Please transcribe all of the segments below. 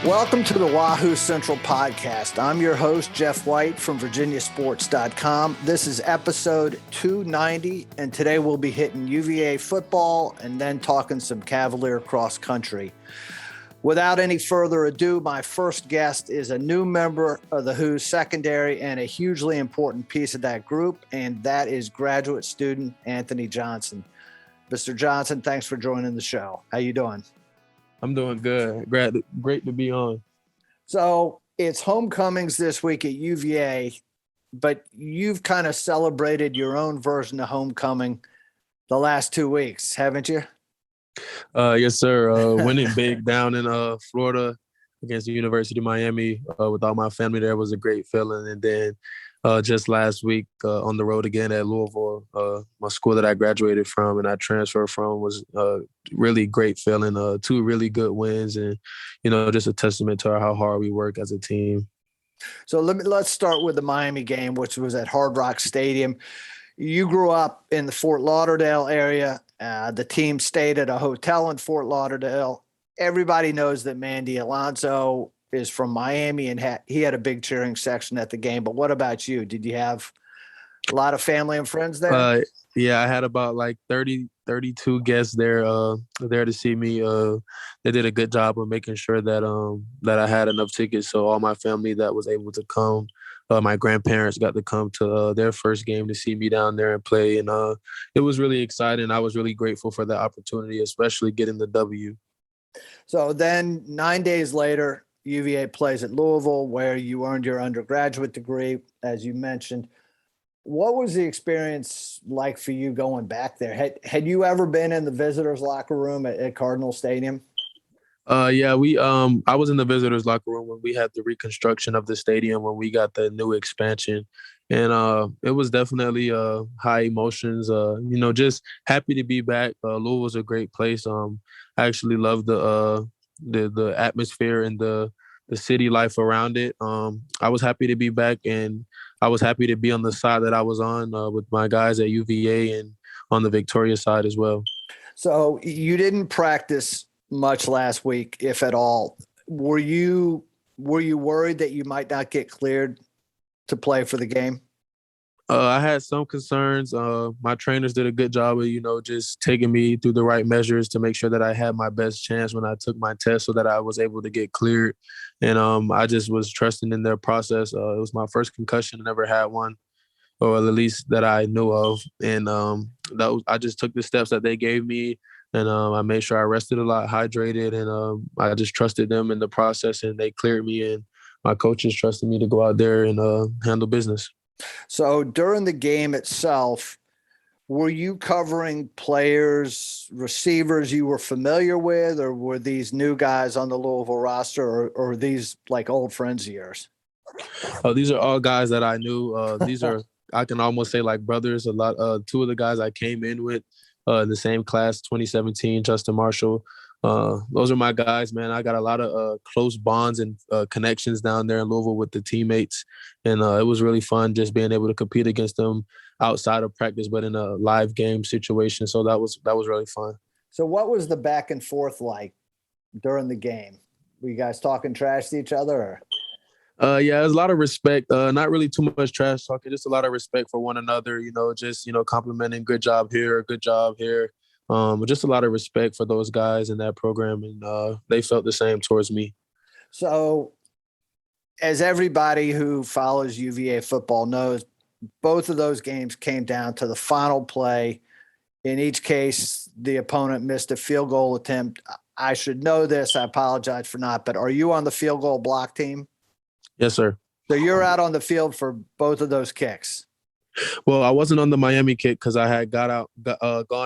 Welcome to the Wahoo Central Podcast. I'm your host, Jeff White from VirginiaSports.com. This is episode 290, and today we'll be hitting UVA football and then talking some Cavalier cross country. Without any further ado, my first guest is a new member of the Who's secondary and a hugely important piece of that group, and that is graduate student Anthony Johnson. Mr. Johnson, thanks for joining the show. How you doing? I'm doing good. Great to be on. So it's homecomings this week at UVA, but you've kind of celebrated your own version of homecoming the last 2 weeks, haven't you? Yes, sir. Winning big down in Florida against the University of Miami with all my family there was a great feeling. And then just last week on the road again at Louisville, my school that I graduated from and I transferred from was really great feeling. 2 really good wins and, just a testament to how hard we work as a team. So let's start with the Miami game, which was at Hard Rock Stadium. You grew up in the Fort Lauderdale area. The team stayed at a hotel in Fort Lauderdale. Everybody knows that Mandy Alonso is from Miami and he had a big cheering section at the game. But what about you? Did you have a lot of family and friends there? Yeah, I had about like 32 guests there to see me. They did a good job of making sure that that I had enough tickets. So all my family that was able to come, my grandparents got to come to their first game to see me down there and play. And it was really exciting. I was really grateful for the opportunity, especially getting the W. So then 9 days later, UVA plays at Louisville, where you earned your undergraduate degree, as you mentioned. What was the experience like for you going back there? Had you ever been in the visitors' locker room at Cardinal Stadium? Yeah, I was in the visitors' locker room when we had the reconstruction of the stadium, when we got the new expansion. And it was definitely high emotions, just happy to be back. Louisville's a great place. I actually love the atmosphere and the city life around it. I was happy to be back, and I was happy to be on the side that I was on with my guys at UVA and on the Victoria side as well. So you didn't practice much last week, if at all. Were you worried that you might not get cleared to play for the game? I had some concerns. My trainers did a good job of, just taking me through the right measures to make sure that I had my best chance when I took my test so that I was able to get cleared. And I just was trusting in their process. It was my first concussion. I never had one, or at least that I knew of. And I just took the steps that they gave me. And I made sure I rested a lot, hydrated, and I just trusted them in the process, and they cleared me. And my coaches trusted me to go out there and handle business. So during the game itself, were you covering players, receivers you were familiar with, or were these new guys on the Louisville roster, or are these like old friends of yours? These are all guys that I knew. These are, I can almost say, like brothers. 2 of the guys I came in with in the same class, 2017, Justin Marshall. Those are my guys, man. I got a lot of close bonds and connections down there in Louisville with the teammates. And it was really fun just being able to compete against them outside of practice, but in a live game situation. So that was really fun. So what was the back and forth like during the game? Were you guys talking trash to each other? Yeah, there's a lot of respect. Not really too much trash talking, just a lot of respect for one another, just, complimenting good job here. Just a lot of respect for those guys in that program, and they felt the same towards me. So as everybody who follows UVA football knows, both of those games came down to the final play. In each case, the opponent missed a field goal attempt. I should know this. I apologize for not, but are you on the field goal block team? Yes, sir. So you're out on the field for both of those kicks. Well, I wasn't on the Miami kick because I had gone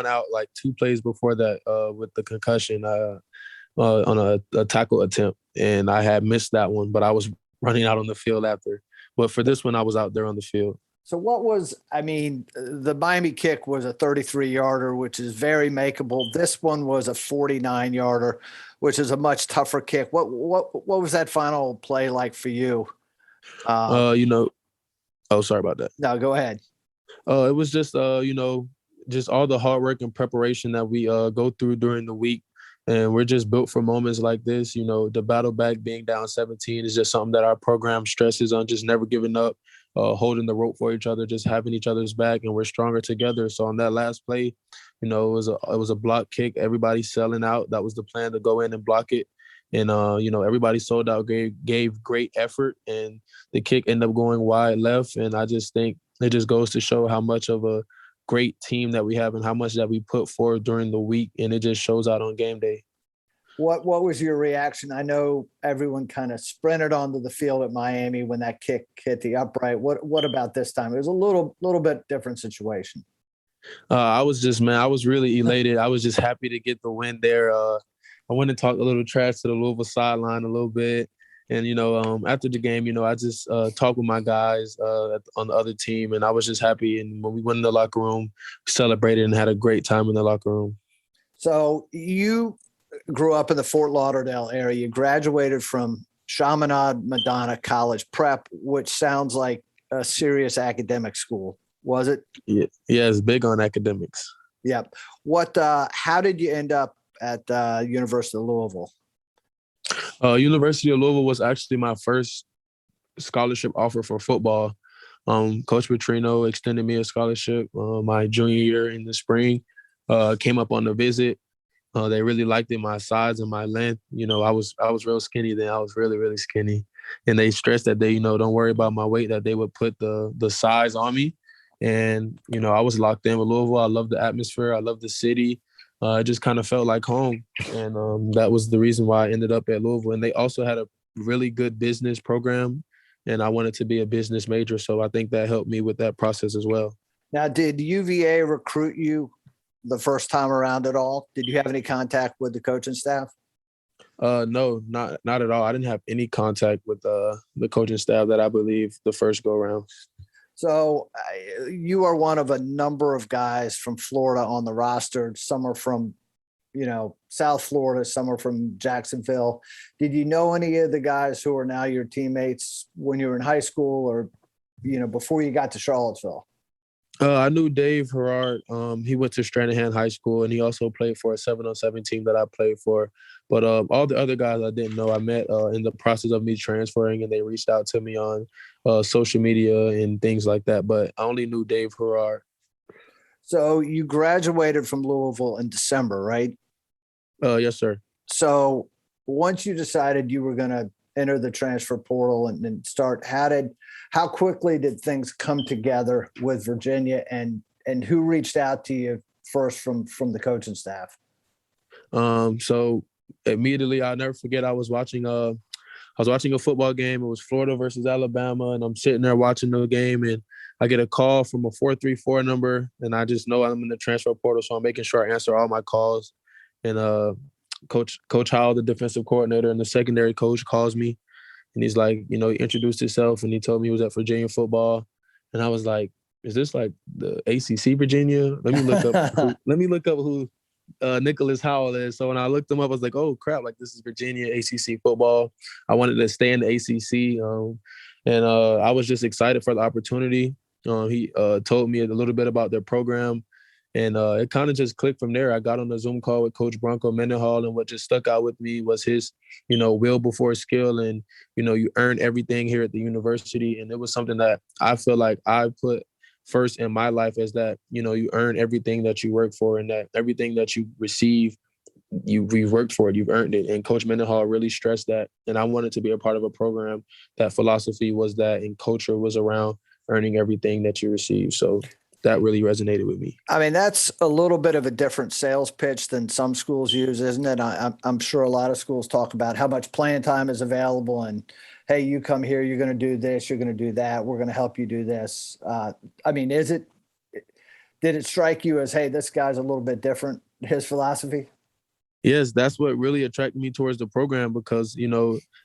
out like 2 plays before that with the concussion on a tackle attempt, and I had missed that one, but I was running out on the field after. But for this one, I was out there on the field. So the Miami kick was a 33-yarder, which is very makeable. This one was a 49-yarder, which is a much tougher kick. What was that final play like for you? Oh, sorry about that. No, go ahead. It was just, just all the hard work and preparation that we go through during the week. And we're just built for moments like this. The battle back, being down 17 is just something that our program stresses on, just never giving up, holding the rope for each other, just having each other's back, and we're stronger together. So on that last play, it was a block kick. Everybody selling out. That was the plan, to go in and block it. And, everybody sold out, gave great effort, and the kick ended up going wide left. And I just think it just goes to show how much of a great team that we have and how much that we put forward during the week, and it just shows out on game day. What was your reaction? I know everyone kind of sprinted onto the field at Miami when that kick hit the upright. What about this time? It was a little bit different situation. I was really elated. I was just happy to get the win there. I went and talked a little trash to the Louisville sideline a little bit. And, after the game, I just talked with my guys on the other team, and I was just happy. And when we went in the locker room, we celebrated and had a great time in the locker room. So you grew up in the Fort Lauderdale area. You graduated from Chaminade Madonna College Prep, which sounds like a serious academic school. Was it? Yeah, it's big on academics. Yep. How did you end up at University of Louisville? University of Louisville was actually my first scholarship offer for football. Coach Petrino extended me a scholarship my junior year in the spring. Came up on the visit. They really liked it, my size and my length. I was real skinny then. I was really, really skinny. And they stressed that they, don't worry about my weight, that they would put the size on me. And, I was locked in with Louisville. I love the atmosphere. I love the city. It just kind of felt like home. And that was the reason why I ended up at Louisville. And they also had a really good business program, and I wanted to be a business major. So I think that helped me with that process as well. Now, did UVA recruit you the first time around at all? Did you have any contact with the coaching staff? No, not at all. I didn't have any contact with the coaching staff that I believe the first go around. So you are one of a number of guys from Florida on the roster. Some are from, South Florida. Some are from Jacksonville. Did you know any of the guys who are now your teammates when you were in high school or, before you got to Charlottesville? I knew Dave Herrard. He went to Stranahan High School, and he also played for a 7-on-7 team that I played for. But all the other guys I didn't know. I met in the process of me transferring, and they reached out to me on social media and things like that. But I only knew Dave Herrard. So you graduated from Louisville in December, right? Yes, sir. So once you decided you were going to enter the transfer portal and start, how quickly did things come together with Virginia, and who reached out to you first from the coaching staff? So immediately, I'll never forget, I was watching a football game. It was Florida versus Alabama, and I'm sitting there watching the game, and I get a call from a 434 number, and I just know I'm in the transfer portal, so I'm making sure I answer all my calls. And Coach Howell, the defensive coordinator, and the secondary coach calls me, and he's like, he introduced himself, and he told me he was at Virginia football, and I was like, is this like the ACC Virginia? Let me look up who Nicholas Howell is. So when I looked him up, I was like, oh crap, like this is Virginia ACC football. I wanted to stay in the ACC, and I was just excited for the opportunity. He told me a little bit about their program, and it kind of just clicked from there. I got on the Zoom call with Coach Bronco Mendenhall, and what just stuck out with me was his, will before skill, and you earn everything here at the university. And it was something that I feel like I put first in my life, is that you earn everything that you work for, and that everything that you receive, you've worked for it, you've earned it. And Coach Mendenhall really stressed that, and I wanted to be a part of a program that philosophy was that, and culture was around earning everything that you receive. So that really resonated with me. I mean, that's a little bit of a different sales pitch than some schools use, isn't it? I'm sure a lot of schools talk about how much playing time is available, and hey, you come here, you're going to do this, you're going to do that, we're going to help you do this. I mean, did it strike you as, hey, this guy's a little bit different, his philosophy? Yes, that's what really attracted me towards the program, because,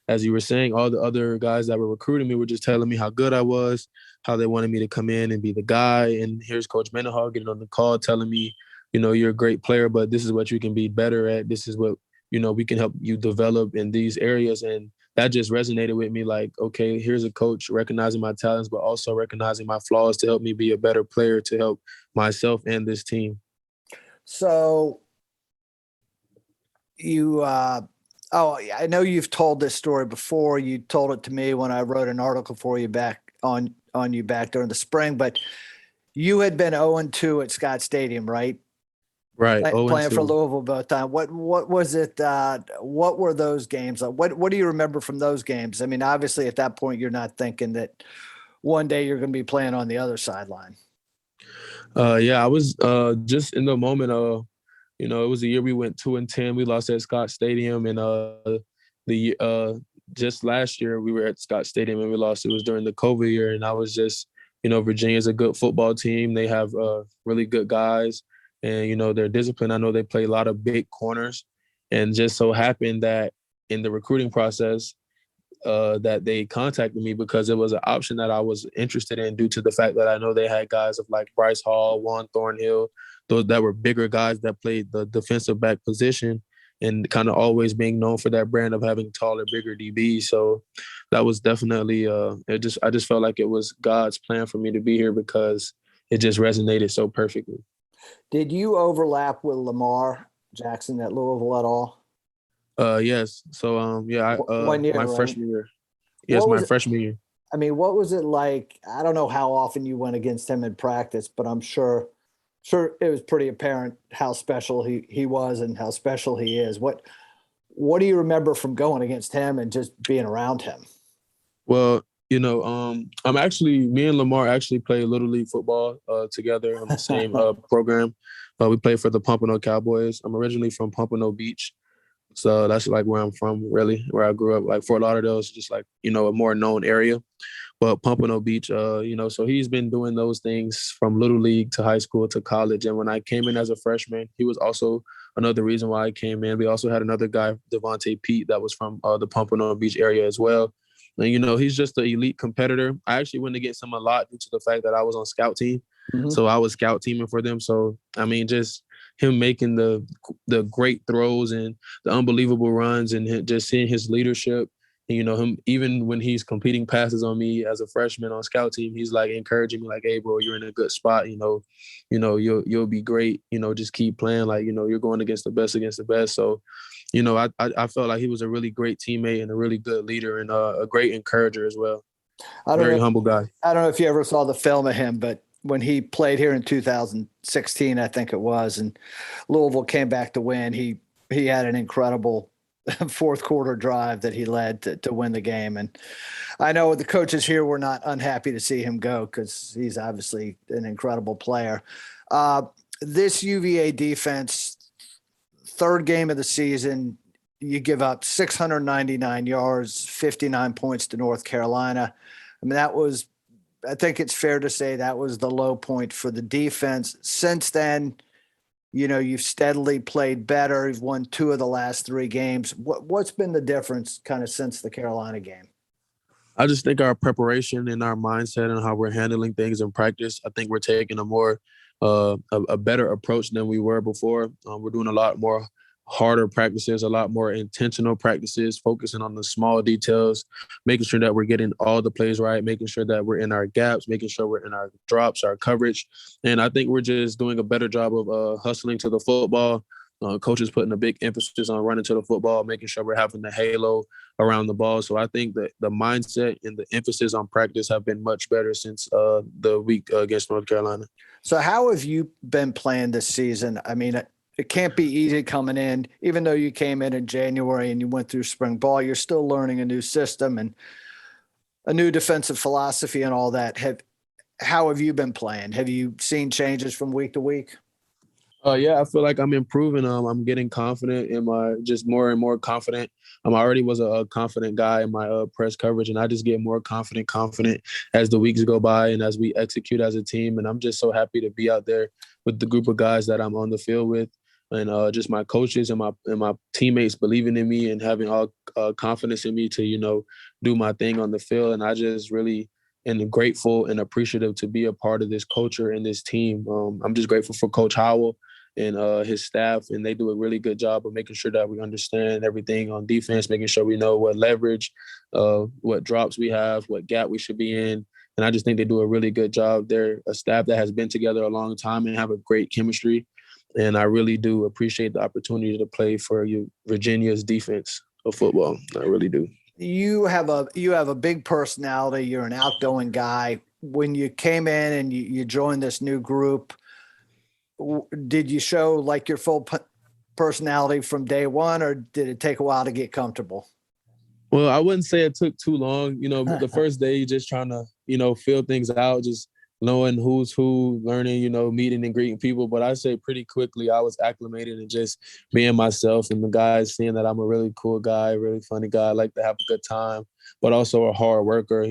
as you were saying, all the other guys that were recruiting me were just telling me how good I was, how they wanted me to come in and be the guy. And here's Coach Mendenhall getting on the call telling me, you're a great player, but this is what you can be better at. This is what, we can help you develop in these areas. And that just resonated with me, like, okay, here's a coach recognizing my talents, but also recognizing my flaws to help me be a better player, to help myself and this team. So you oh, I know you've told this story before. You told it to me when I wrote an article for you back on you back during the spring, but you had been 0-2 at Scott Stadium, right? Right. Oh, and Playing for two. Louisville both time. What was it? What were those games like? What do you remember from those games? I mean, obviously at that point you're not thinking that one day you're going to be playing on the other sideline. Yeah, I was just in the moment. It was the year we went 2-10. We lost at Scott Stadium, and the just last year we were at Scott Stadium and we lost. It was during the COVID year, and I was just, Virginia's a good football team. They have really good guys, and they're disciplined. I know they play a lot of big corners, and just so happened that in the recruiting process, that they contacted me because it was an option that I was interested in due to the fact that I know they had guys of like Bryce Hall, Juan Thornhill, those that were bigger guys that played the defensive back position and kind of always being known for that brand of having taller, bigger DBs. So that was definitely I just felt like it was God's plan for me to be here because it just resonated so perfectly. Did you overlap with Lamar Jackson at Louisville at all? Yes. So yeah, One year, my right? freshman year. Yes, What my was it? freshman year. I mean, what was it like? I don't know how often you went against him in practice, but I'm sure it was pretty apparent how special he was and how special he is. What do you remember from going against him and just being around him? Well, I'm actually me and Lamar actually play Little League football together on the same program. We play for the Pompano Cowboys. I'm originally from Pompano Beach, so that's like where I'm from, really, where I grew up. Like Fort Lauderdale is just like a more known area. But Pompano Beach, so he's been doing those things from Little League to high school to college. And when I came in as a freshman, he was also another reason why I came in. We also had another guy, Devontae Pete, that was from the Pompano Beach area as well. And, he's just an elite competitor. I actually went against him a lot due to the fact that I was on scout team. Mhm. So I was scout teaming for them. So, I mean, just him making the great throws and the unbelievable runs and just seeing his leadership. And, him even when he's completing passes on me as a freshman on scout team, he's like encouraging me, like, "Hey, bro, you're in a good spot. You'll be great. Just keep playing. Like, you're going against the best against the best." So, I felt like he was a really great teammate and a really good leader and a great encourager as well. I don't Very know. humble guy. I don't know if you ever saw the film of him, but when he played here in 2016, I think it was, and Louisville came back to win, he had an incredible fourth quarter drive that he led to win the game. And I know the coaches here were not unhappy to see him go because he's obviously an incredible player. Uh, this UVA defense, third game of the season, you give up 699 yards, 59 points to North Carolina. I mean, I think it's fair to say that was the low point for the defense. Since then, you've steadily played better. You've won 2 of the last 3 games. What's been the difference kind of since the Carolina game? I just think our preparation and our mindset and how we're handling things in practice, I think we're taking a more a better approach than we were before. We're doing a lot more harder practices, a lot more intentional practices, focusing on the small details, making sure that we're getting all the plays right, making sure that we're in our gaps, making sure we're in our drops, our coverage. And I think we're just doing a better job of hustling to the football. Coaches putting a big emphasis on running to the football, making sure we're having the halo around the ball. So I think that the mindset and the emphasis on practice have been much better since the week against North Carolina. So how have you been playing this season? I mean, it can't be easy coming in, even though you came in January and you went through spring ball, you're still learning a new system and a new defensive philosophy and all that. How have you been playing? Have you seen changes from week to week? Yeah, I feel like I'm improving. I'm getting confident in just more and more confident. I already was a confident guy in my press coverage, and I just get more confident as the weeks go by and as we execute as a team. And I'm just so happy to be out there with the group of guys that I'm on the field with, and just my coaches and my teammates believing in me and having all confidence in me to do my thing on the field. And I just really and grateful and appreciative to be a part of this culture and this team. I'm just grateful for Coach Howell and his staff, and they do a really good job of making sure that we understand everything on defense, making sure we know what leverage, what drops we have, what gap we should be in. And I just think they do a really good job. They're a staff that has been together a long time and have a great chemistry. And I really do appreciate the opportunity to play for Virginia's defense of football. I really do. You have a big personality. You're an outgoing guy. When you came in and you joined this new group, did you show like your full personality from day one, or did it take a while to get comfortable? Well, I wouldn't say it took too long. The first day you're just trying to, feel things out, just knowing who's who, learning, meeting and greeting people. But I say pretty quickly I was acclimated and just being myself, and the guys seeing that I'm a really cool guy, really funny guy, I like to have a good time, but also a hard worker,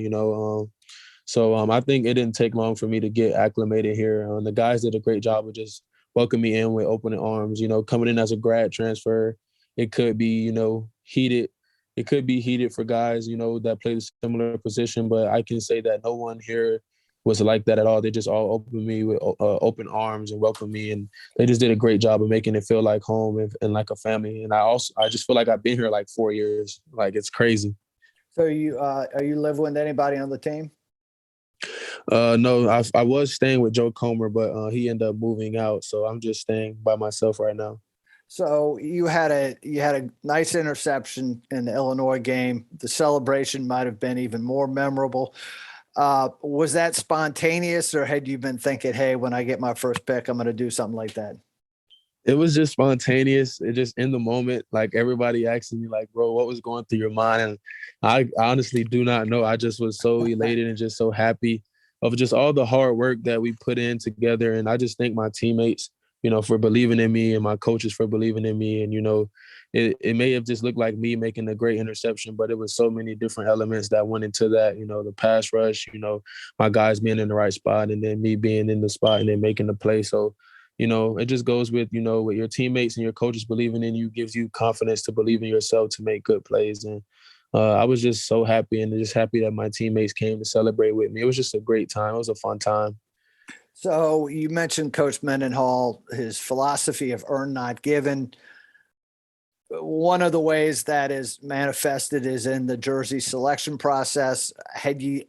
So I think it didn't take long for me to get acclimated here. The guys did a great job of just welcoming me in with open arms. Coming in as a grad transfer, it could be, heated. It could be heated for guys, that played a similar position, but I can say that no one here was like that at all. They just all opened me with open arms and welcomed me, and they just did a great job of making it feel like home and like a family. And I just feel like I've been here like 4 years. Like, it's crazy. So are you living with anybody on the team? No, I was staying with Joe Comer, but he ended up moving out, so I'm just staying by myself right now. So you had a nice interception in the Illinois game. The celebration might have been even more memorable. Was that spontaneous, or had you been thinking, hey, when I get my first pick, I'm going to do something like that? It was just spontaneous. It just in the moment, like everybody asking me, like, bro, what was going through your mind? And I honestly do not know. I just was so elated and just so happy of just all the hard work that we put in together. And I just thank my teammates, for believing in me, and my coaches for believing in me. And, it may have just looked like me making a great interception, but it was so many different elements that went into that, the pass rush, my guys being in the right spot, and then me being in the spot and then making the play. So, it just goes with, with your teammates and your coaches believing in you, gives you confidence to believe in yourself to make good plays. And I was just so happy, and just happy that my teammates came to celebrate with me. It was just a great time. It was a fun time. So you mentioned Coach Mendenhall, his philosophy of earn, not given. One of the ways that is manifested is in the jersey selection process. Had you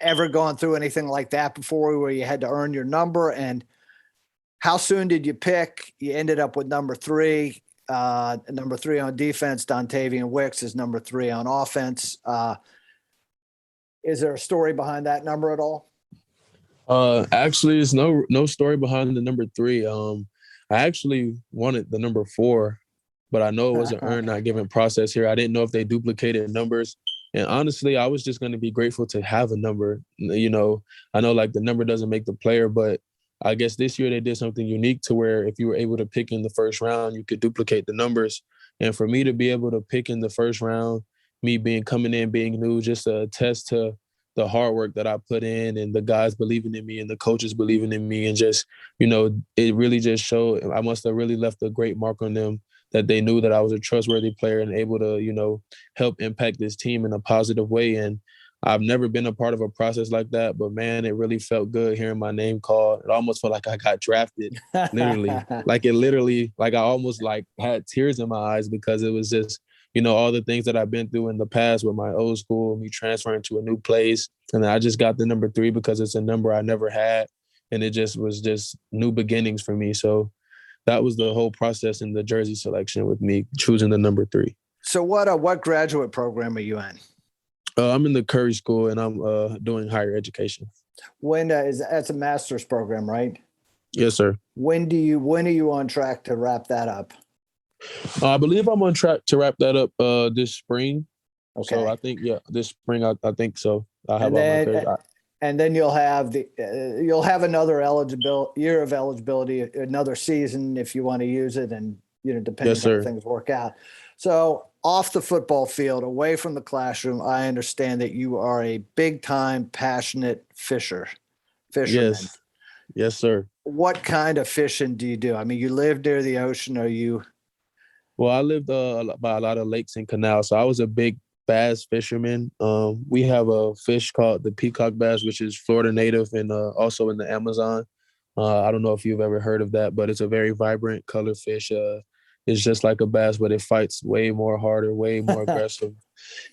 ever gone through anything like that before, where you had to earn your number? And how soon did you pick? You ended up with number 3. Number 3 on defense. Dontavian Wicks is number 3 on offense. Is there a story behind that number at all? Actually, there's no story behind the number 3. I actually wanted the number 4, but I know it was an earn not given process here. I didn't know if they duplicated numbers. And honestly, I was just going to be grateful to have a number. I know like the number doesn't make the player, but I guess this year they did something unique to where if you were able to pick in the first round, you could duplicate the numbers. And for me to be able to pick in the first round, me coming in, being new, just a test to the hard work that I put in, and the guys believing in me and the coaches believing in me, and just, it really just showed I must have really left a great mark on them, that they knew that I was a trustworthy player and able to, help impact this team in a positive way. And I've never been a part of a process like that, but man, it really felt good hearing my name called. It almost felt like I got drafted, literally. Like I almost like had tears in my eyes, because it was just, all the things that I've been through in the past with my old school, me transferring to a new place. And then I just got the number 3 because it's a number I never had. And it just was just new beginnings for me. So that was the whole process in the jersey selection with me choosing the number 3. So what graduate program are you in? I'm in the Curry School, and I'm doing higher education. When that's a master's program, right? Yes, sir. When are you on track to wrap that up? I believe I'm on track to wrap that up this spring. Okay. So I think, this spring, I think so. I have and then you'll have another year of eligibility, another season if you want to use it, and depending on how things work out. So off the football field, away from the classroom, I understand that you are a big time passionate fisherman. Yes, sir. What kind of fishing do you do? I mean, you live near the ocean. Are you? Well, I lived by a lot of lakes and canals, so I was a big bass fisherman. We have a fish called the peacock bass, which is Florida native, and also in the Amazon. I don't know if you've ever heard of that, but it's a very vibrant color fish. It's just like a bass, but it fights way more harder, way more aggressive.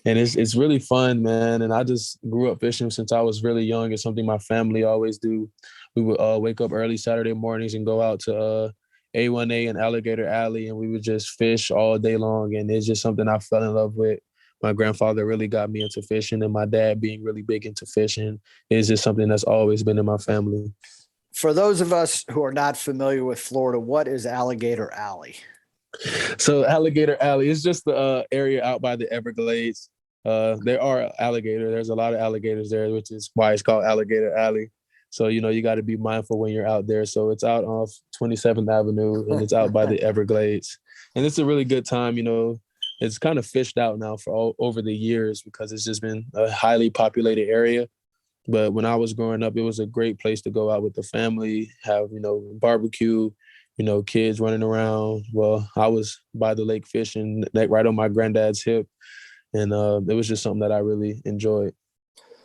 And it's really fun, man. And I just grew up fishing since I was really young. It's something my family always do. We would wake up early Saturday mornings and go out to A1A and Alligator Alley, and we would just fish all day long. And it's just something I fell in love with. My grandfather really got me into fishing, and my dad being really big into fishing is just something that's always been in my family. For those of us who are not familiar with Florida, what is Alligator Alley? So Alligator Alley is just the area out by the Everglades. There are alligator. There's a lot of alligators there, which is why it's called Alligator Alley. So, you got to be mindful when you're out there. So it's out off 27th Avenue, and it's out by the Everglades. And it's a really good time. It's kind of fished out now for over the years because it's just been a highly populated area. But when I was growing up, it was a great place to go out with the family, have, barbecue, kids running around. Well, I was by the lake fishing right on my granddad's hip. And it was just something that I really enjoyed.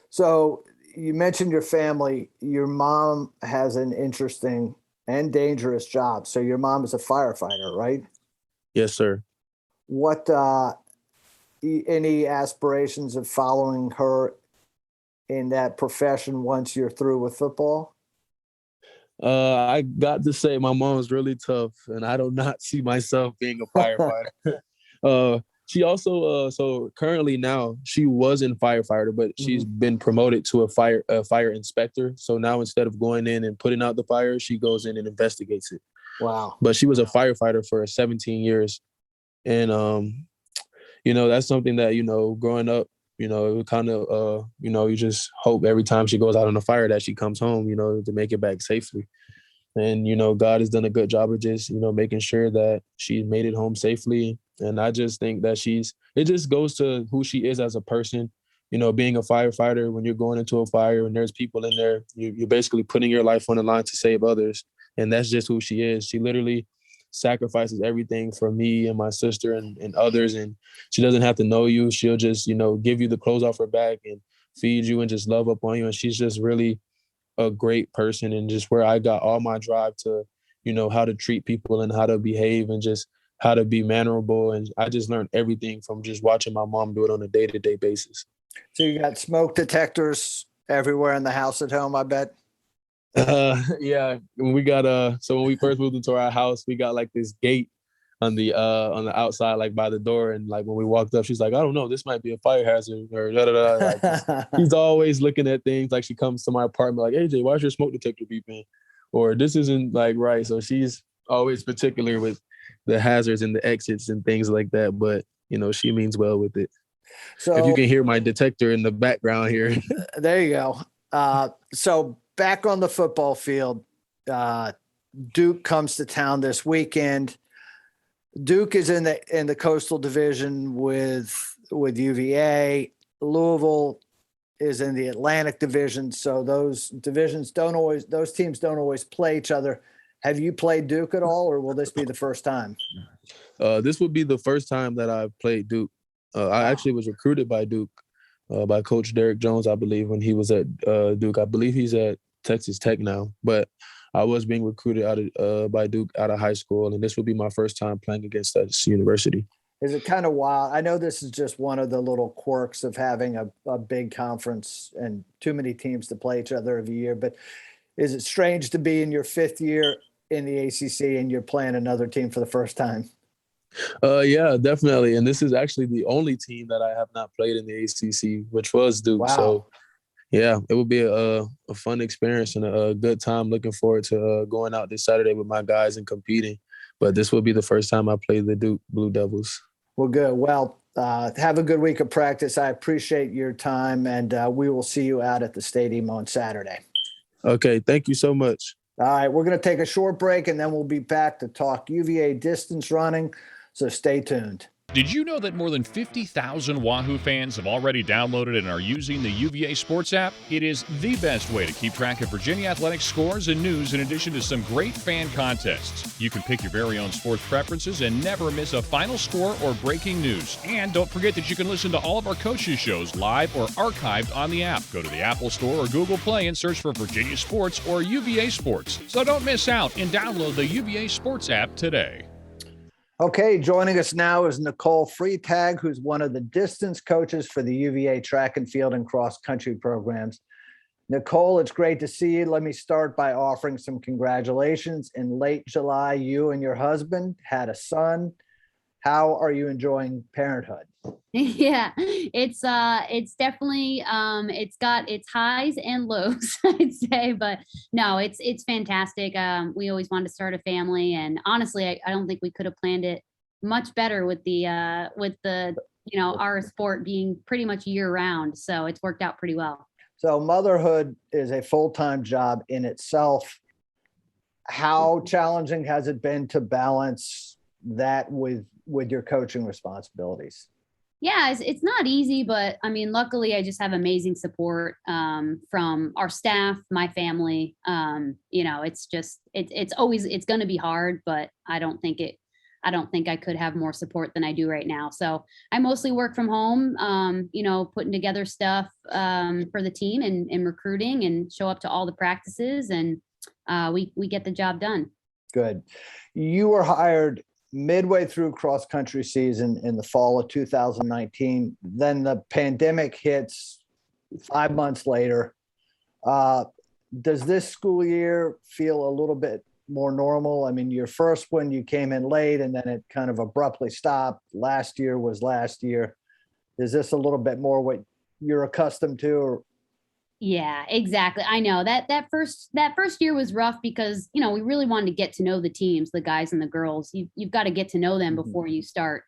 So you mentioned your family. Your mom has an interesting and dangerous job. So your mom is a firefighter, right? Yes, sir. What, any aspirations of following her in that profession once you're through with football? I got to say my mom's really tough, and I do not see myself being a firefighter. She also, so currently now she was in firefighter, but she's been promoted to a fire inspector. So now instead of going in and putting out the fire, she goes in and investigates it. Wow. But she was a firefighter for 17 years. And, that's something that, growing up, kind of, you just hope every time she goes out on a fire that she comes home, to make it back safely. And, God has done a good job of just, making sure that she made it home safely. And I just think that it just goes to who she is as a person. Being a firefighter, when you're going into a fire and there's people in there, you're basically putting your life on the line to save others. And that's just who she is. She literally sacrifices everything for me and my sister and others. And she doesn't have to know you. She'll just, give you the clothes off her back and feed you and just love up on you. And she's just really a great person, and just where I got all my drive to, how to treat people and how to behave and just how to be mannerable. And I just learned everything from just watching my mom do it on a day-to-day basis. So you got smoke detectors everywhere in the house at home, I bet. Yeah. We got so when we first moved into our house, we got like this gate on the outside, like by the door. And like when we walked up, she's like, I don't know, this might be a fire hazard or da da da. Like, she's always looking at things. Like she comes to my apartment like, AJ, why's your smoke detector beeping? Or this isn't like right. So she's always particular with the hazards and the exits and things like that. But, she means well with it. So if you can hear my detector in the background here. There you go. So back on the football field, Duke comes to town this weekend. Duke is in the Coastal Division with UVA. Louisville is in the Atlantic Division. So those teams don't always play each other. Have you played Duke at all, or will this be the first time? This would be the first time that I've played Duke. I actually was recruited by Duke, by Coach Derek Jones, I believe, when he was at Duke. I believe he's at Texas Tech now, but I was being recruited by Duke out of high school, and this will be my first time playing against that university. Is it kind of wild? I know this is just one of the little quirks of having a big conference and too many teams to play each other every year, but is it strange to be in your fifth year in the ACC and you're playing another team for the first time? Yeah, definitely. And this is actually the only team that I have not played in the ACC, which was Duke. Wow. So, yeah, it will be a fun experience and a good time. Looking forward to going out this Saturday with my guys and competing. But this will be the first time I play the Duke Blue Devils. Well, good. Well, have a good week of practice. I appreciate your time, and we will see you out at the stadium on Saturday. Okay, thank you so much. All right, we're going to take a short break, and then we'll be back to talk UVA distance running, so stay tuned. Did you know that more than 50,000 Wahoo fans have already downloaded and are using the UVA Sports app? It is the best way to keep track of Virginia athletics scores and news, in addition to some great fan contests. You can pick your very own sports preferences and never miss a final score or breaking news. And don't forget that you can listen to all of our coaches' shows live or archived on the app. Go to the Apple Store or Google Play and search for Virginia Sports or UVA Sports. So don't miss out and download the UVA Sports app today. Okay, joining us now is Nicole Freitag, who's one of the distance coaches for the UVA track and field and cross country programs. Nicole, it's great to see you. Let me start by offering some congratulations. In late July, you and your husband had a son. How are you enjoying parenthood? Yeah, it's definitely it's got its highs and lows, I'd say, but no, it's fantastic. We always wanted to start a family, and honestly, I don't think we could have planned it much better with the our sport being pretty much year round. So it's worked out pretty well. So motherhood is a full-time job in itself. How challenging has it been to balance that with your coaching responsibilities? Yeah, it's not easy, but I mean, luckily I just have amazing support from our staff, my family. It's always going to be hard, but I don't think I could have more support than I do right now. So I mostly work from home, putting together stuff for the team and recruiting, and show up to all the practices, and we get the job done. Good. You were hired midway through cross country season in the fall of 2019. Then the pandemic hits 5 months later. Does this school year feel a little bit more normal? I mean, your first one, you came in late and then it kind of abruptly stopped. Last year was last year. Is this a little bit more what you're accustomed to? Or? Yeah, exactly. I know that first year was rough because, we really wanted to get to know the teams, the guys and the girls. You've got to get to know them before you start,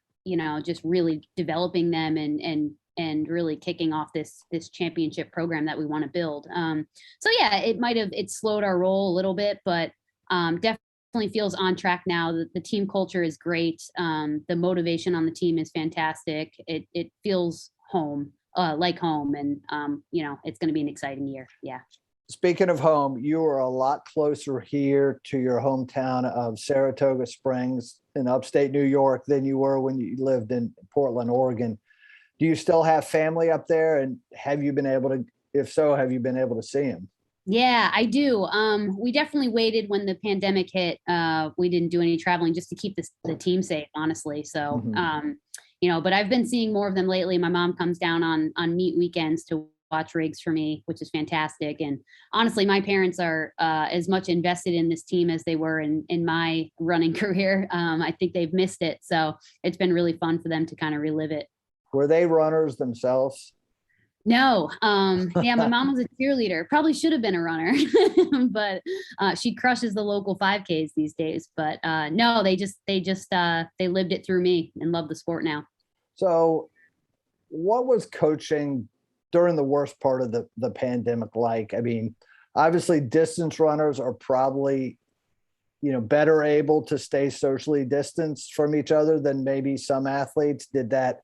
just really developing them and really kicking off this championship program that we want to build. So yeah, it slowed our roll a little bit, but definitely feels on track now. The team culture is great. The motivation on the team is fantastic. It feels home. Like home, and it's going to be an exciting year. Yeah. Speaking of home, you are a lot closer here to your hometown of Saratoga Springs in upstate New York than you were when you lived in Portland, Oregon. Do you still have family up there, and if so, have you been able to see them? Yeah, I do. We definitely waited when the pandemic hit. We didn't do any traveling just to keep the team safe, honestly. So, but I've been seeing more of them lately. My mom comes down on meet weekends to watch rigs for me, which is fantastic. And honestly, my parents are as much invested in this team as they were in my running career. I think they've missed it. So it's been really fun for them to kind of relive it. Were they runners themselves? No. Yeah, my mom was a cheerleader. Probably should have been a runner, but she crushes the local 5Ks these days. But no, they lived it through me and love the sport now. So what was coaching during the worst part of the pandemic like? I mean, obviously distance runners are probably, better able to stay socially distanced from each other than maybe some athletes. Did that,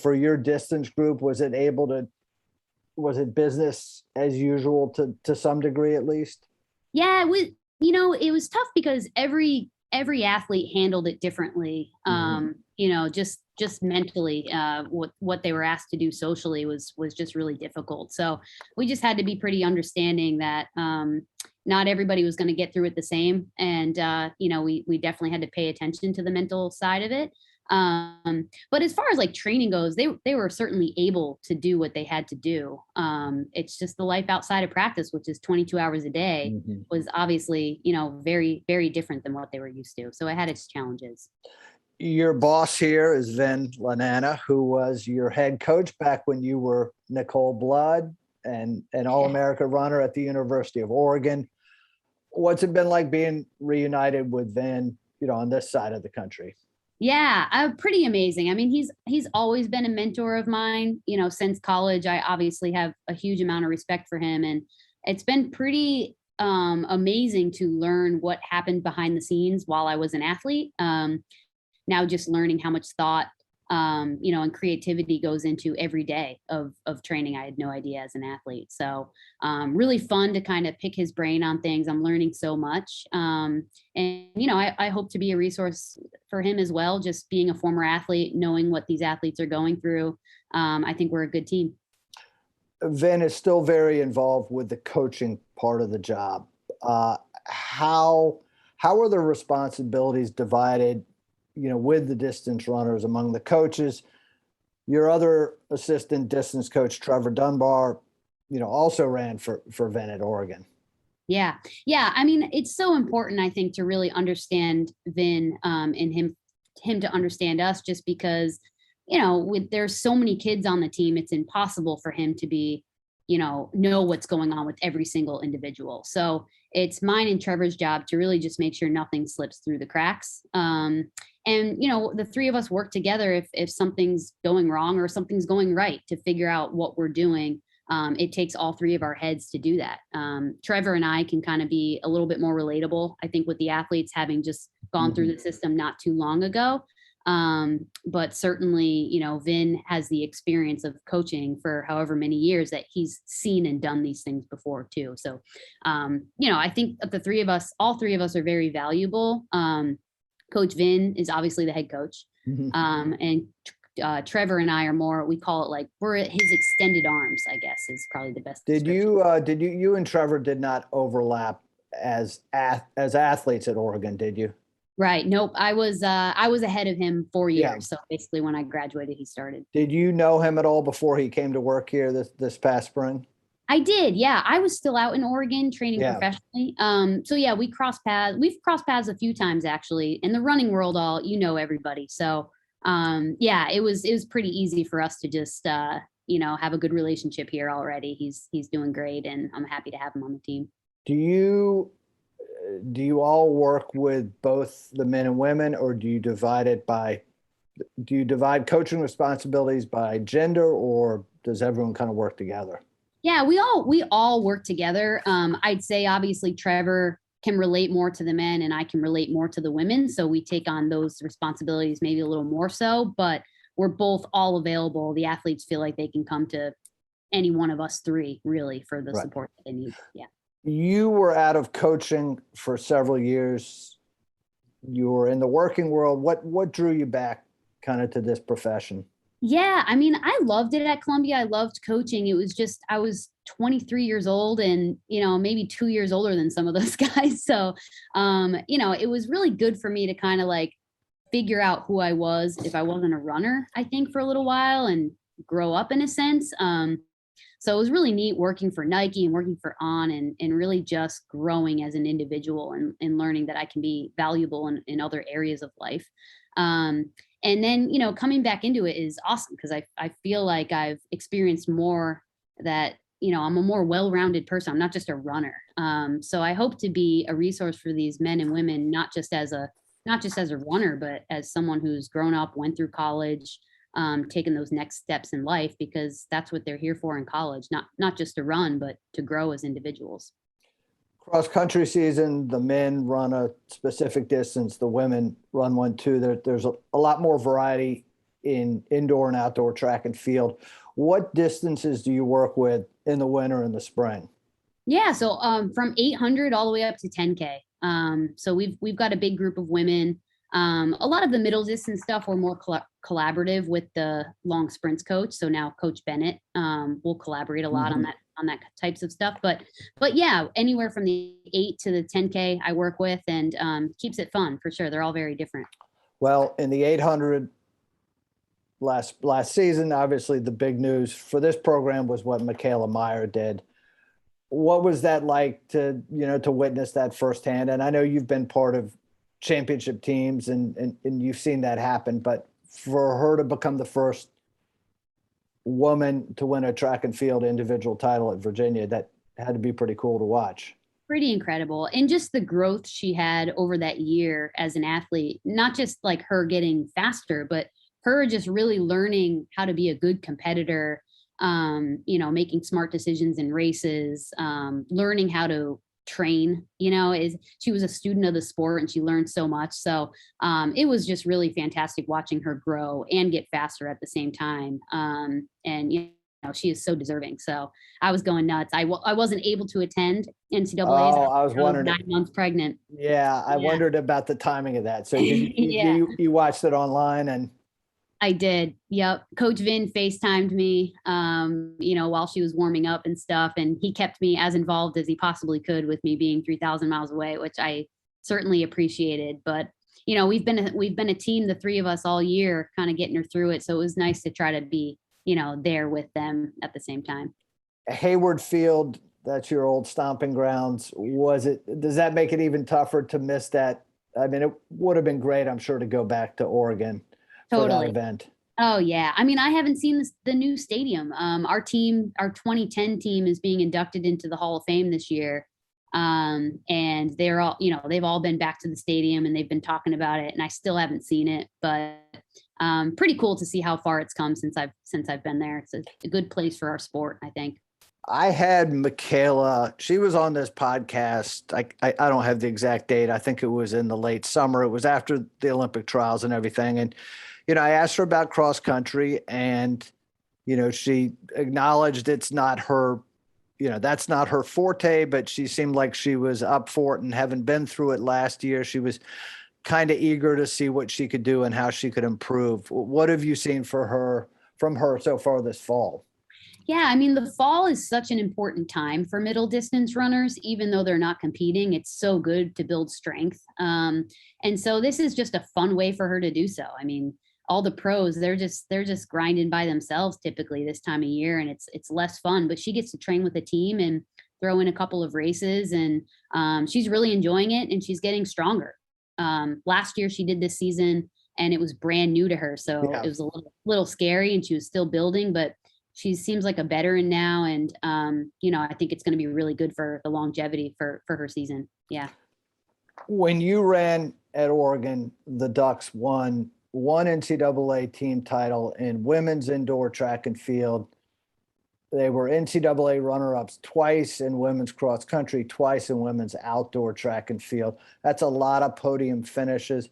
for your distance group, was it business as usual to some degree at least? Yeah, it was tough because every athlete handled it differently. Just mentally, what they were asked to do socially was just really difficult. So we just had to be pretty understanding that not everybody was going to get through it the same. And, we definitely had to pay attention to the mental side of it. But as far as like training goes, they were certainly able to do what they had to do. It's just the life outside of practice, which is 22 hours a day, was obviously, very, very different than what they were used to. So it had its challenges. Your boss here is Vin Lanana, who was your head coach back when you were Nicole Blood and an All-America runner at the University of Oregon. What's it been like being reunited with Vin, on this side of the country? Yeah, pretty amazing. I mean, he's always been a mentor of mine, since college. I obviously have a huge amount of respect for him, and it's been pretty amazing to learn what happened behind the scenes while I was an athlete. Now just learning how much thought, and creativity goes into every day of training. I had no idea as an athlete. So really fun to kind of pick his brain on things. I'm learning so much. And I hope to be a resource for him as well. Just being a former athlete, knowing what these athletes are going through. I think we're a good team. Vin is still very involved with the coaching part of the job. How are the responsibilities divided, with the distance runners among the coaches? Your other assistant distance coach, Trevor Dunbar, also ran for Vin at Oregon. Yeah. Yeah. I mean, it's so important, I think, to really understand Vin, and him to understand us, just because, there's so many kids on the team, it's impossible for him to be, know what's going on with every single individual. So it's mine and Trevor's job to really just make sure nothing slips through the cracks. And, the three of us work together if something's going wrong or something's going right, to figure out what we're doing. It takes all three of our heads to do that. Trevor and I can kind of be a little bit more relatable, I think, with the athletes, having just gone through the system not too long ago. But certainly, Vin has the experience of coaching for however many years that he's seen and done these things before too. So, I think that all three of us are very valuable. Coach Vin is obviously the head coach. And Trevor and I are more, we call it, like, we're his extended arms, I guess, is probably the best. You and Trevor did not overlap as athletes at Oregon, did you? Right. Nope. I was ahead of him 4 years. Yeah. So basically when I graduated, he started. Did you know him at all before he came to work here this past spring? I did. Yeah. I was still out in Oregon training professionally. So yeah, we've crossed paths a few times, actually. In the running world, everybody. So yeah, it was pretty easy for us to just have a good relationship here already. He's doing great, and I'm happy to have him on the team. Do you all work with both the men and women, or do you divide coaching responsibilities by gender, or does everyone kind of work together? Yeah, we all work together. I'd say obviously Trevor can relate more to the men and I can relate more to the women. So we take on those responsibilities maybe a little more so, but we're both all available. The athletes feel like they can come to any one of us three, really, for the support that they need. Yeah. You were out of coaching for several years. You were in the working world. What drew you back kind of to this profession? Yeah, I mean, I loved it at Columbia. I loved coaching. It was just, I was 23 years old and, maybe 2 years older than some of those guys. So, it was really good for me to kind of like figure out who I was if I wasn't a runner, I think, for a little while, and grow up in a sense. So it was really neat working for Nike and working for On, and really just growing as an individual and learning that I can be valuable in other areas of life. And then, coming back into it is awesome, because I feel like I've experienced more, that, I'm a more well-rounded person. I'm not just a runner. So I hope to be a resource for these men and women, not just as a runner, but as someone who's grown up, went through college, taken those next steps in life, because that's what they're here for in college, not just to run, but to grow as individuals. Cross country season, the men run a specific distance, the women run one too. There's a lot more variety in indoor and outdoor track and field. What distances do you work with in the winter and the spring? Yeah, so from 800 all the way up to 10K. So we've got a big group of women. A lot of the middle distance stuff, we're more collaborative with the long sprints coach. So now Coach Bennett will collaborate a lot on that types of stuff. But yeah, anywhere from the 8 to the 10K I work with, and keeps it fun for sure. They're all very different. Well, in the 800 last season, obviously the big news for this program was what Michaela Meyer did. What was that like to witness that firsthand? And I know you've been part of championship teams and you've seen that happen, but for her to become the first woman to win a track and field individual title at Virginia, that had to be pretty cool to watch. Pretty incredible. And just the growth she had over that year as an athlete, not just like her getting faster, but her just really learning how to be a good competitor, making smart decisions in races, learning how to train, she was a student of the sport and she learned so much. So it was just really fantastic watching her grow and get faster at the same time. And she is so deserving. So I was going nuts. I wasn't able to attend NCAA. Oh, I was wondering. 9 months pregnant. Yeah, I wondered about the timing of that. So you watched it online? And I did. Yep. Coach Vin FaceTimed me, while she was warming up and stuff. And he kept me as involved as he possibly could with me being 3,000 miles away, which I certainly appreciated. But, we've been a team, the three of us, all year, kind of getting her through it. So it was nice to try to be, there with them at the same time. Hayward Field, that's your old stomping grounds. Does that make it even tougher to miss that? I mean, it would have been great, I'm sure, to go back to Oregon for that Totally. event. Oh yeah. I mean, I haven't seen the new stadium. Our team, our 2010 team is being inducted into the Hall of Fame this year. And they're all, they've all been back to the stadium and they've been talking about it, and I still haven't seen it, but pretty cool to see how far it's come since I've been there. It's a good place for our sport, I think. I had Michaela, she was on this podcast. I don't have the exact date. I think it was in the late summer. It was after the Olympic trials and everything. And, I asked her about cross country, and, she acknowledged it's not her, that's not her forte, but she seemed like she was up for it, and having been through it last year, she was kind of eager to see what she could do and how she could improve. What have you seen from her so far this fall? Yeah, I mean, the fall is such an important time for middle distance runners, even though they're not competing. It's so good to build strength. And so this is just a fun way for her to do so. I mean, all the pros, they're just grinding by themselves typically this time of year, and it's less fun, but she gets to train with a team and throw in a couple of races, and she's really enjoying it, and she's getting stronger. Last year she did this season and it was brand new to her. So Yeah. It was a little scary, and she was still building, but she seems like a veteran now. And, I think it's going to be really good for the longevity for her season. Yeah. When you ran at Oregon, the Ducks won one NCAA team title in women's indoor track and field. They were NCAA runner-ups twice in women's cross country, twice in women's outdoor track and field. That's a lot of podium finishes.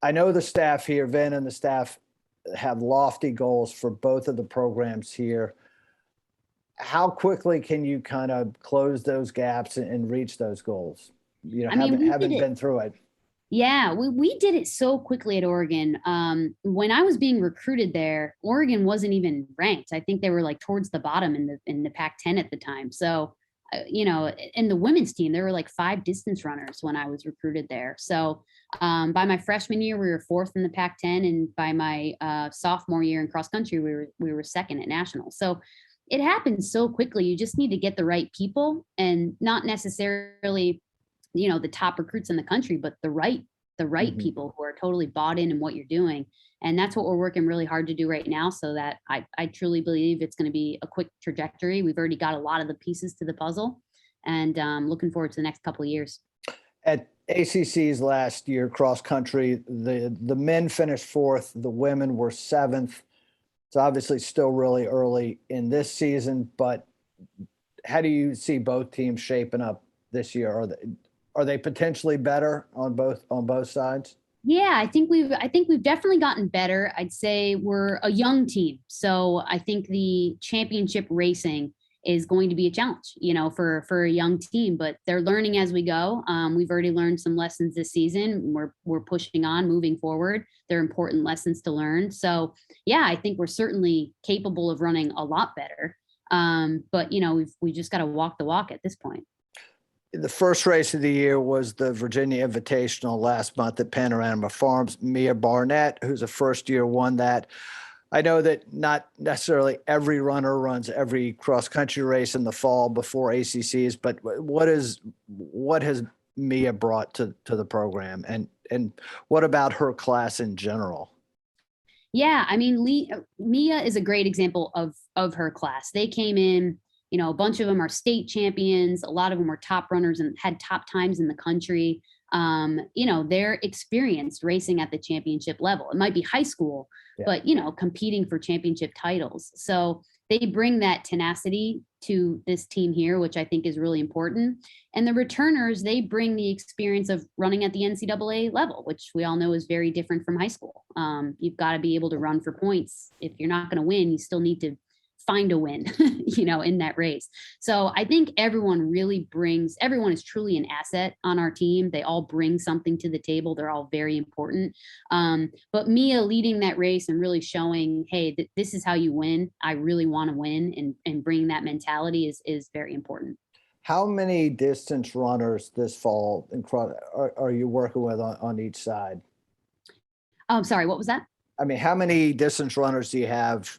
I know the staff here, Vin and the staff, have lofty goals for both of the programs here. How quickly can you kind of close those gaps and reach those goals? Having been through it. Yeah, we did it so quickly at Oregon. When I was being recruited there, Oregon wasn't even ranked. I think they were like towards the bottom in the Pac-10 at the time. So, in the women's team, there were like 5 distance runners when I was recruited there. So, by my freshman year, we were 4th in the Pac-10, and by my sophomore year in cross country, we were 2nd at nationals. So, it happens so quickly. You just need to get the right people, and not necessarily the top recruits in the country, but the right Mm-hmm. people who are totally bought in what you're doing. And that's what we're working really hard to do right now, so that I truly believe it's going to be a quick trajectory. We've already got a lot of the pieces to the puzzle, and looking forward to the next couple of years. At ACC's last year, cross country, the men finished 4th, the women were 7th. It's obviously still really early in this season, but how do you see both teams shaping up this year? Are they potentially better on both sides? Yeah, I think we've definitely gotten better. I'd say we're a young team, so I think the championship racing is going to be a challenge, for a young team. But they're learning as we go. We've already learned some lessons this season. We're pushing on, moving forward. They're important lessons to learn. So yeah, I think we're certainly capable of running a lot better. But we just got to walk the walk at this point. The first race of the year was the Virginia Invitational last month at Panorama Farms. Mia Barnett, who's a first-year, won that. I know that not necessarily every runner runs every cross-country race in the fall before ACCs, but what has Mia brought to the program, and what about her class in general? Yeah, I mean, Mia is a great example of her class. They came in. A bunch of them are state champions. A lot of them were top runners and had top times in the country. They're experienced racing at the championship level. It might be high school, yeah, but, competing for championship titles. So they bring that tenacity to this team here, which I think is really important. And the returners, they bring the experience of running at the NCAA level, which we all know is very different from high school. You've got to be able to run for points. If you're not going to win, you still need to find a win, in that race. So I think everyone is truly an asset on our team. They all bring something to the table. They're all very important. But Mia leading that race and really showing, hey, this is how you win. I really want to win, and bringing that mentality is very important. How many distance runners this fall are you working with on each side? Sorry, what was that? I mean, how many distance runners do you have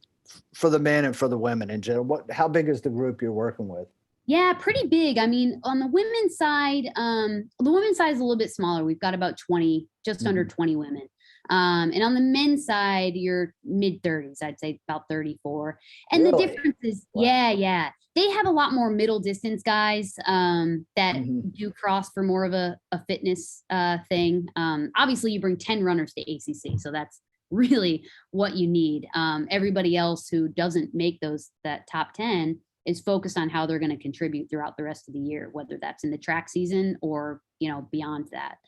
for the men and for the women in general? How big is the group you're working with? Yeah, pretty big. I mean, on the women's side, the women's side is a little bit smaller. We've got about 20, just under 20 women. And on the men's side, you're mid 30s, I'd say about 34. And the Really? difference is, Wow. yeah, they have a lot more middle distance guys that do cross for more of a fitness thing. Obviously, you bring 10 runners to ACC, so that's really what you need. Everybody else who doesn't make that top 10 is focused on how they're going to contribute throughout the rest of the year, whether that's in the track season or, beyond that.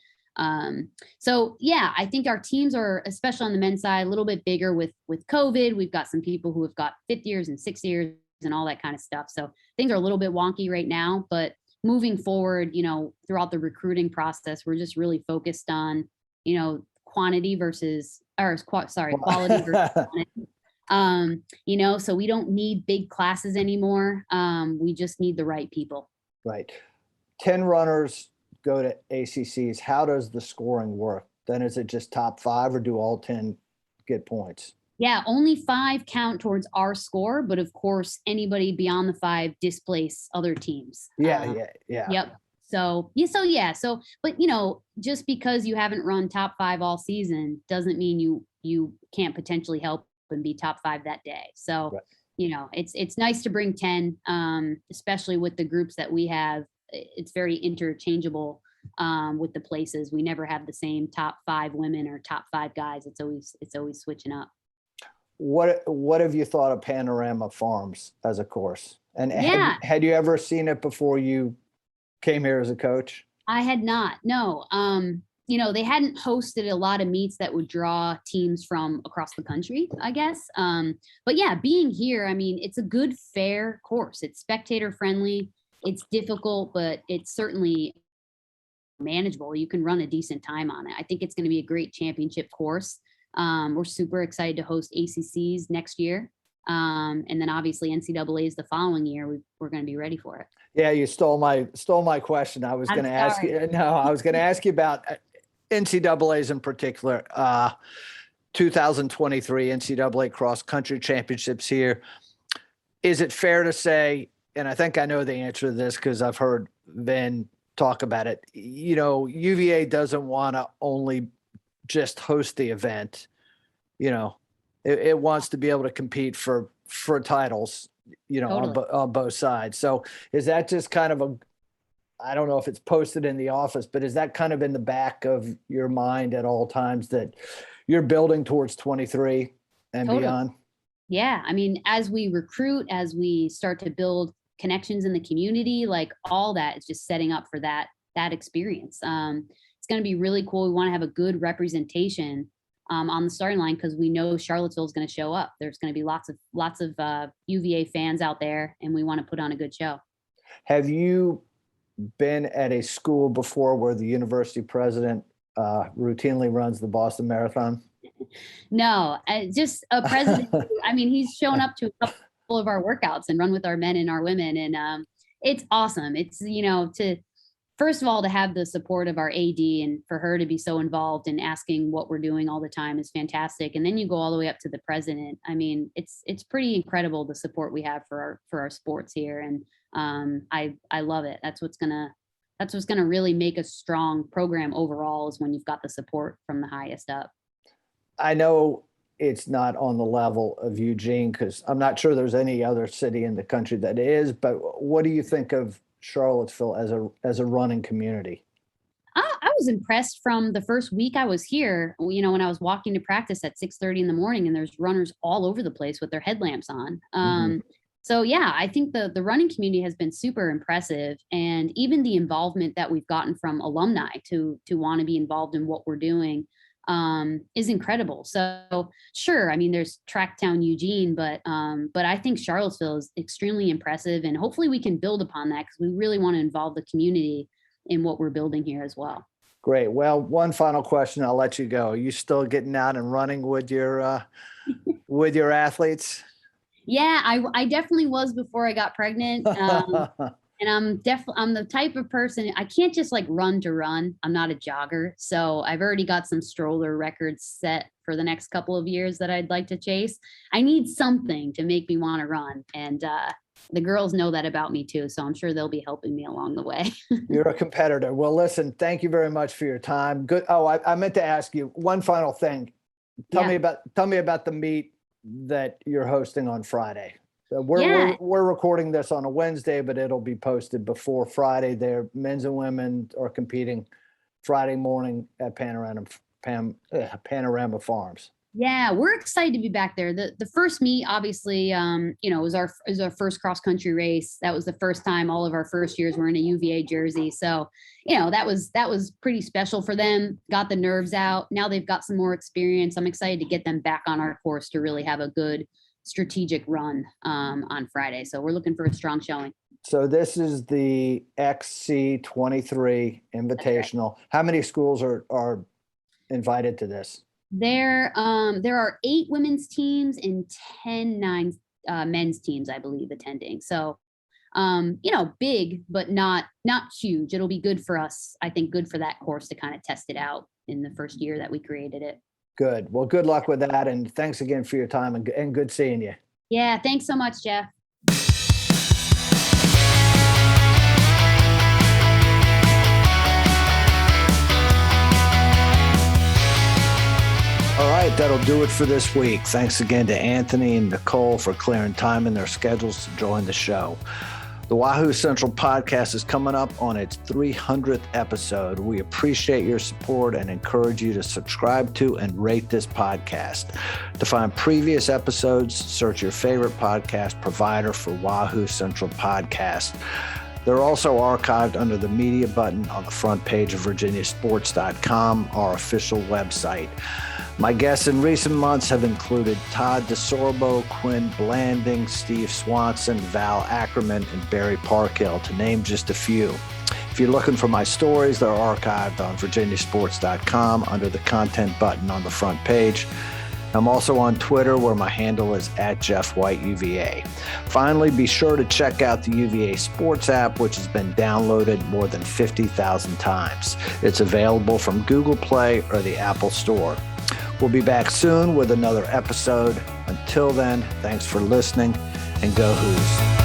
So yeah, I think our teams are, especially on the men's side, a little bit bigger with COVID. We've got some people who have got 5th years and 6th years and all that kind of stuff. So things are a little bit wonky right now, but moving forward, throughout the recruiting process, we're just really focused on, quality versus quantity. So we don't need big classes anymore. We just need the right people. Right. 10 runners go to ACCs. How does the scoring work? Then is it just top 5 or do all 10 get points? Yeah, only 5 count towards our score, but of course, anybody beyond the 5 displace other teams. Yeah. Yep. So, but just because you haven't run top 5 all season doesn't mean you can't potentially help and be top 5 that day. So, right. It's nice to bring 10, especially with the groups that we have. It's very interchangeable with the places. We never have the same top 5 women or top 5 guys. It's always switching up. What have you thought of Panorama Farms as a course? And had you ever seen it before you came here as a coach? I had not. No. They hadn't hosted a lot of meets that would draw teams from across the country, I guess. But yeah, being here, I mean, it's a good, fair course. It's spectator friendly. It's difficult, but it's certainly manageable. You can run a decent time on it. I think it's going to be a great championship course. We're super excited to host ACCs next year. And then obviously NCAAs the following year. We're going to be ready for it. Yeah, you stole my question. I was going to ask you. No, I was going to ask you about NCAAs in particular. 2023 NCAA cross country championships here. Is it fair to say, and I think I know the answer to this because I've heard Vin talk about it, UVA doesn't want to only just host the event. It wants to be able to compete for titles, totally. on both sides. So is that just kind of I don't know if it's posted in the office, but is that kind of in the back of your mind at all times that you're building towards 23 and totally. Beyond? Yeah. I mean, as we recruit, as we start to build connections in the community, like all that is just setting up for that experience. It's going to be really cool. We want to have a good representation on the starting line because we know Charlottesville is going to show up. There's going to be lots of UVA fans out there, and we want to put on a good show. Have you been at a school before where the university president routinely runs the Boston Marathon? No, just a president. I mean, he's shown up to a couple of our workouts and run with our men and our women, and it's awesome. It's first of all, to have the support of our AD and for her to be so involved in asking what we're doing all the time is fantastic. And then you go all the way up to the president. I mean, it's pretty incredible the support we have for our sports here. And I love it. That's what's gonna really make a strong program overall is when you've got the support from the highest up. I know it's not on the level of Eugene because I'm not sure there's any other city in the country that is, but what do you think of Charlottesville as a running community? I was impressed from the first week I was here, when I was walking to practice at 6:30 in the morning and there's runners all over the place with their headlamps on. So yeah, I think the running community has been super impressive, and even the involvement that we've gotten from alumni to want to be involved in what we're doing is incredible. So sure, I mean, there's Tracktown Eugene, but I think Charlottesville is extremely impressive, and hopefully we can build upon that because we really want to involve the community in what we're building here as well. Great. Well, one final question, I'll let you go. Are you still getting out and running with your with your athletes? Yeah, I definitely was before I got pregnant. And And I'm the type of person, I can't just like run to run. I'm not a jogger. So I've already got some stroller records set for the next couple of years that I'd like to chase. I need something to make me want to run. And the girls know that about me too. So I'm sure they'll be helping me along the way. You're a competitor. Well, listen, thank you very much for your time. Good. Oh, I meant to ask you one final thing. Tell me about the meet that you're hosting on Friday. So we're recording this on a Wednesday, but it'll be posted before Friday. Their men's and women are competing Friday morning at Panorama Farms. Yeah, we're excited to be back there. The first meet, obviously, was our first cross country race. That was the first time all of our first years were in a UVA jersey. So, that was pretty special for them. Got the nerves out. Now they've got some more experience. I'm excited to get them back on our course to really have a good strategic run on Friday. So we're looking for a strong showing. So this is the XC23 Invitational. Right. How many schools are invited to this? There are 8 women's teams and 10 men's teams, I believe, attending. So, big, but not huge. It'll be good for us. I think good for that course to kind of test it out in the first year that we created it. Good. Well, good luck with that. And thanks again for your time and good seeing you. Yeah. Thanks so much, Jeff. All right, that'll do it for this week. Thanks again to Anthony and Nicole for clearing time in their schedules to join the show. The Wahoo Central podcast is coming up on its 300th episode. We appreciate your support and encourage you to subscribe to and rate this podcast. To find previous episodes, search your favorite podcast provider for Wahoo Central Podcast. They're also archived under the media button on the front page of virginiasports.com, our official website. My guests in recent months have included Todd DeSorbo, Quinn Blanding, Steve Swanson, Val Ackerman, and Barry Parkhill, to name just a few. If you're looking for my stories, they're archived on virginiasports.com under the content button on the front page. I'm also on Twitter, where my handle is @JeffWhiteUVA. Finally, be sure to check out the UVA Sports app, which has been downloaded more than 50,000 times. It's available from Google Play or the Apple Store. We'll be back soon with another episode. Until then, thanks for listening, and go Hoos.